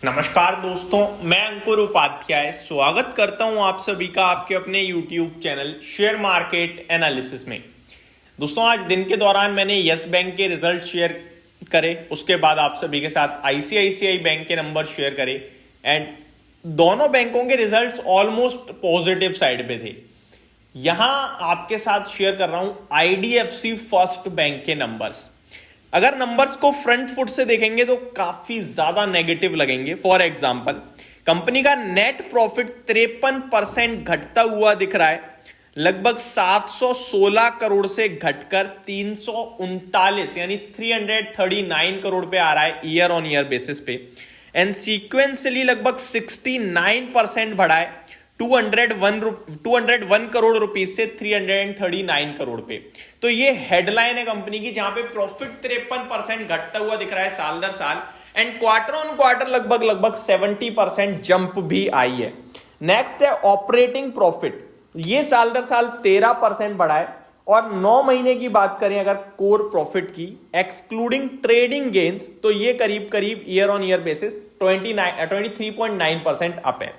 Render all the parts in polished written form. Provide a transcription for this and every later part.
नमस्कार दोस्तों, मैं अंकुर उपाध्याय स्वागत करता हूं आप सभी का आपके अपने YouTube channel share market analysis में। दोस्तों, आज दिन के दौरान मैंने यस बैंक के रिजल्ट शेयर करे, उसके बाद आप सभी के साथ आईसीआईसीआई बैंक के नंबर शेयर करे एंड दोनों बैंकों के रिजल्ट्स ऑलमोस्ट पॉजिटिव साइड पे थे। यहां आपके साथ शेयर कर रहा हूं आईडीएफसी फर्स्ट बैंक के नंबर्स। अगर नंबर्स को फ्रंट फुट से देखेंगे तो काफी ज्यादा नेगेटिव लगेंगे। फॉर एग्जांपल, कंपनी का नेट प्रॉफिट 53% घटता हुआ दिख रहा है, लगभग 716 करोड़ से घटकर 339 यानी 339 करोड़ पे आ रहा है ईयर ऑन ईयर बेसिस पे। एंड सीक्वेंसली लगभग 69% बढ़ा है 201 करोड़ रुपीज से 339 करोड़ पे। तो ये हेडलाइन है कंपनी की, जहां पे प्रॉफिट 53% घटता हुआ दिख रहा है साल दर साल एंड क्वार्टर ऑन क्वार्टर लगभग 70% जंप भी आई है। नेक्स्ट है ऑपरेटिंग प्रॉफिट, ये साल दर साल 13% बढ़ा है। और 9 महीने की बात करें अगर कोर प्रॉफिट की एक्सक्लूडिंग ट्रेडिंग गेन्स, तो ये करीब year on year basis 23.9% up है।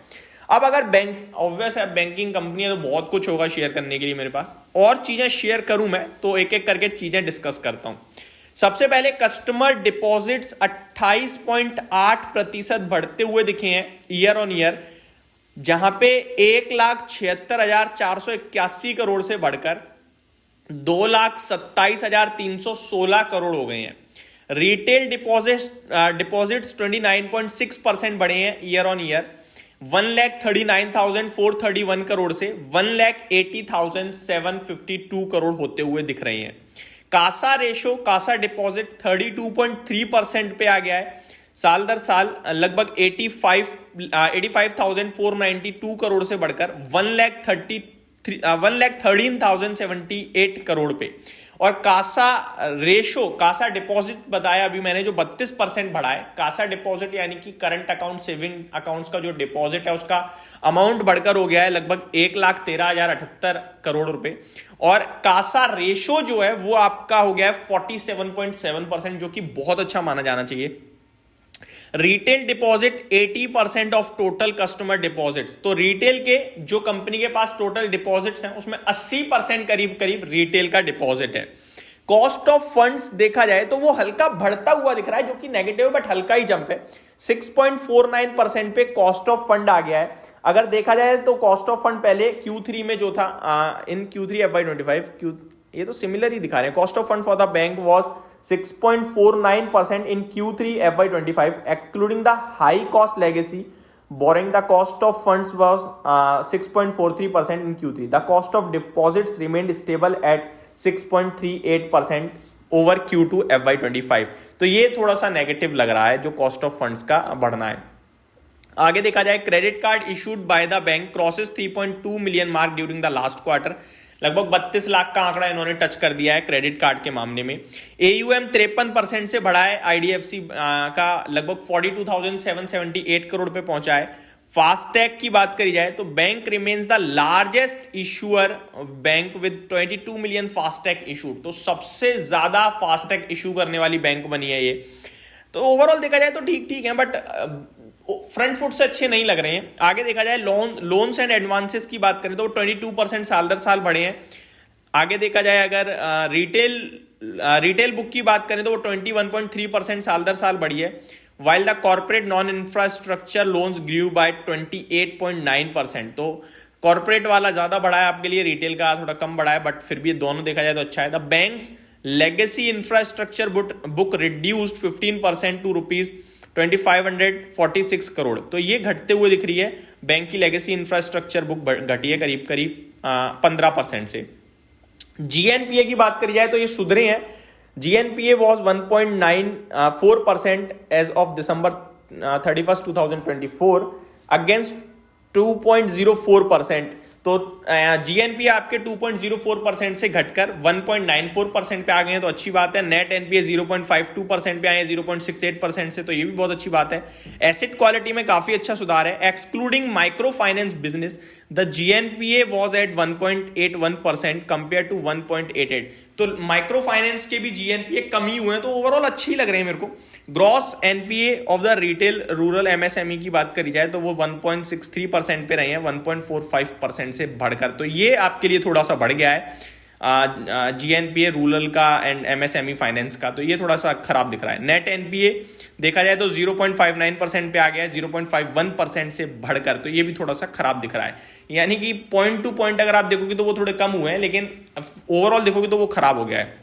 अब अगर बैंक ऑब्वियस है, बैंकिंग कंपनी है तो बहुत कुछ होगा शेयर करने के लिए मेरे पास, और चीजें शेयर करूं मैं तो एक एक करके चीजें डिस्कस करता हूं। सबसे पहले कस्टमर डिपॉजिट्स 28.8% बढ़ते हुए दिखे हैं ईयर ऑन ईयर, जहां पे 1,76,481 करोड़ से बढ़कर 2,27,316 करोड़ हो गए हैं। रिटेल डिपॉजिट्स 29.6% बढ़े हैं ईयर ऑन ईयर, 1,39,431 करोड़ से 1,80,752 करोड़ होते हुए दिख रहे हैं। कासा रेशो, कासा डिपॉजिट 32.3% पे आ गया है साल दर साल, लगभग 85,492 करोड़ से बढ़कर 1,13,078 करोड़ पे। और कासा रेशो, कासा डिपॉजिट बताया अभी मैंने जो 32% बढ़ा है, कासा डिपॉजिट यानी कि करंट अकाउंट सेविंग अकाउंट्स का जो डिपॉजिट है उसका अमाउंट बढ़कर हो गया है लगभग 1,13,078 करोड़ रुपए। और कासा रेशो जो है वो आपका हो गया है 47.7%, जो कि बहुत अच्छा माना जाना चाहिए। Retail deposit 80% of total customer deposits, तो रिटेल के जो कंपनी के पास टोटल डिपॉजिट्स हैं उसमें 80% करीब रिटेल का डिपॉजिट है। कॉस्ट ऑफ फंड्स देखा जाए तो वो हल्का बढ़ता हुआ दिख रहा है, जो कि नेगेटिव बट हल्का ही जंप है। 6.49% पे कॉस्ट ऑफ फंड आ गया है। अगर देखा जाए तो कॉस्ट ऑफ फंड पहले Q3 में जो था इन Q3 FY25, ये तो सिमिलर ही दिखा रहे हैं। Cost of fund for the bank was 6.49% in Q3 FY25, excluding the high cost legacy borrowing. The cost of funds was 6.43% in Q3. The cost of deposits remained stable at 6.38% over Q2 FY25. तो ये थोड़ा सा negative लग रहा है जो cost of funds का बढ़ना है। आगे देखा जाए, credit card issued by the bank crosses 3.2 million mark during the last quarter. लगभग 32 लाख का आंकड़ा इन्होंने टच कर दिया है क्रेडिट कार्ड के मामले में। AUM 53% से बढ़ा है आईडीएफसी का, लगभग 42,778 करोड़ पे पहुंचा है। फास्टैग की बात करी जाए तो bank remains the largest issuer bank with 22 million FASTag issued, तो सबसे ज्यादा फास्टैग इशू करने वाली बैंक बनी है ये। तो ओवरऑल देखा जाए तो ठीक है, बट फ्रंट फुट से अच्छे नहीं लग रहे हैं। आगे देखा जाए लोन्स एंड एडवांसेस की बात करें तो 22% साल दर साल बढ़े हैं। आगे देखा जाए अगर रिटेल बुक की बात करें तो वो 21.3% साल दर साल बढ़ी है, while the corporate non infrastructure loans grew by 28.9%। तो कॉर्पोरेट वाला ज्यादा बढ़ा है आपके लिए, रिटेल का थोड़ा कम बढ़ा है, बट फिर भी दोनों देखा जाए तो अच्छा है। The banks legacy infrastructure book reduced 15% to ₹2,546 crore, तो ये घटते हुए दिख रही है। बैंक की लेगेसी इंफ्रास्ट्रक्चर बुक घटी है करीब 15% से। जीएनपीए की बात करी जाए तो ये सुधरे हैं। GNPA was 1.94% as of December 31, 2024 against 2.04%। तो जीएनपीए आपके 2.04% से घटकर 1.94% पे आ गए हैं, तो अच्छी बात है। नेट एनपीए 0.52% पे आए हैं 0.68% से, तो ये भी बहुत अच्छी बात है। एसेट क्वालिटी में काफी अच्छा सुधार है। Excluding micro finance business the GNPA was at 1.81% compared to 1.88। तो माइक्रो फाइनेंस के भी जीएनपीए कम ही हुए हैं, तो ओवरऑल अच्छी लग रहे हैं मेरे को। Gross NPA of the retail rural MSME की बात करी जाए तो वो 1.63% पे रहे हैं 1.45% से बढ़कर, तो ये आपके लिए थोड़ा सा बढ़ गया है जीएनपीए रूरल का एंड एमएसएमई फाइनेंस का, तो ये थोड़ा सा खराब दिख रहा है। नेट एनपीए देखा जाए तो 0.59% पे आ गया है 0.51% से बढ़कर, तो ये भी थोड़ा सा खराब दिख रहा है। यानी कि पॉइंट टू पॉइंट अगर आप देखोगे तो वो थोड़े कम हुए हैं, लेकिन ओवरऑल देखोगे तो वो खराब हो गया है।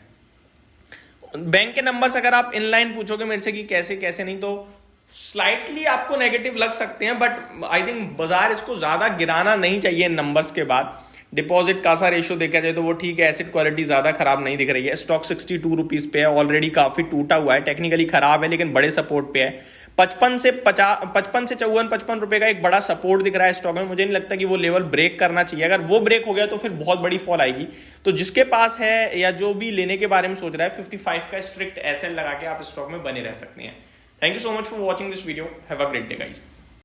बैंक के नंबर्स अगर आप इनलाइन पूछोगे मेरे से कि कैसे कैसे नहीं, तो स्लाइटली आपको नेगेटिव लग सकते हैं, बट आई थिंक बाजार इसको ज्यादा गिराना नहीं चाहिए नंबर्स के बाद। डिपॉजिट कासा रेशियो देखा जाए तो वो ठीक है, एसेट क्वालिटी ज्यादा खराब नहीं दिख रही है। स्टॉक 62 रुपीज पे है, ऑलरेडी काफी टूटा हुआ है, टेक्निकली खराब है लेकिन बड़े सपोर्ट पे है। 55 से 54-55 रुपए का एक बड़ा सपोर्ट दिख रहा है स्टॉक में, मुझे नहीं लगता कि वो लेवल ब्रेक करना चाहिए। अगर वो ब्रेक हो गया तो फिर बहुत बड़ी फॉल आएगी। तो जिसके पास है या जो भी लेने के बारे में सोच रहा है 55 का स्ट्रिक्ट एसएल लगा के आप स्टॉक में बने रह सकते हैं। Thank you so much for watching this video, have a great day guys.